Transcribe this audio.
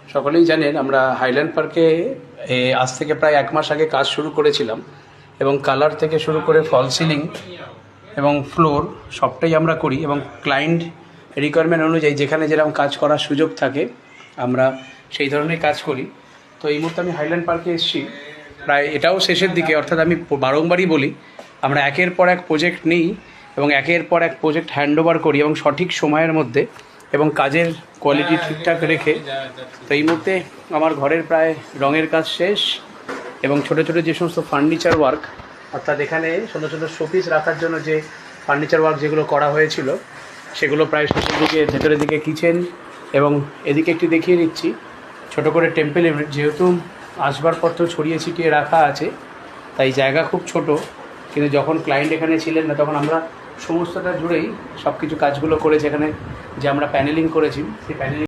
সকলেই জানেন আমরা হাইল্যান্ড পার্কে আজ থেকে প্রায় 1 মাস আগে কাজ শুরু করেছিলাম এবং কালার থেকে শুরু করে ফল সিলিং এবং ফ্লোর সবটাই আমরা করি এবং ক্লায়েন্ট রিকোয়ারমেন্ট অনুযায়ী যেখানে যেরকম কাজ করার সুযোগ থাকে আমরা সেই ধরনের কাজ করি। তো এই মুহূর্তে আমি হাইল্যান্ড পার্কে এসেছি, প্রায় এটাও শেষের দিকে, অর্থাৎ আমি বারংবারই বলি আমরা একের পর এক প্রজেক্ট নিই এবং একের পর এক প্রজেক্ট হ্যান্ডওভার করি এবং সঠিক সময়ের মধ্যে এবং কাজের কোয়ালিটি ঠিকঠাক রেখে। তো এই মুহূর্তে আমার ঘরের প্রায় রঙের কাজ শেষ এবং ছোটো ছোটো যে সমস্ত ফার্নিচার ওয়ার্ক, অর্থাৎ এখানে ছোটো ছোটো শোপিস রাখার জন্য যে ফার্নিচার ওয়ার্ক যেগুলো করা হয়েছিল সেগুলো প্রায় শেষের দিকে। ভেতরের দিকে কিচেন এবং এদিকে একটু দেখিয়ে দিচ্ছি ছোটো করে টেম্পল ইউনিট, যেহেতু আসবাবপত্র ছড়িয়ে ছিটিয়ে রাখা আছে তাই জায়গা খুব ছোট, কিন্তু যখন ক্লায়েন্ট এখানে ছিলেন না তখন আমরা সমস্তটা জুড়েই সব কিছু কাজগুলো করেছি। এখানে যে আমরা প্যানেলিং করেছি সেই প্যানেলিং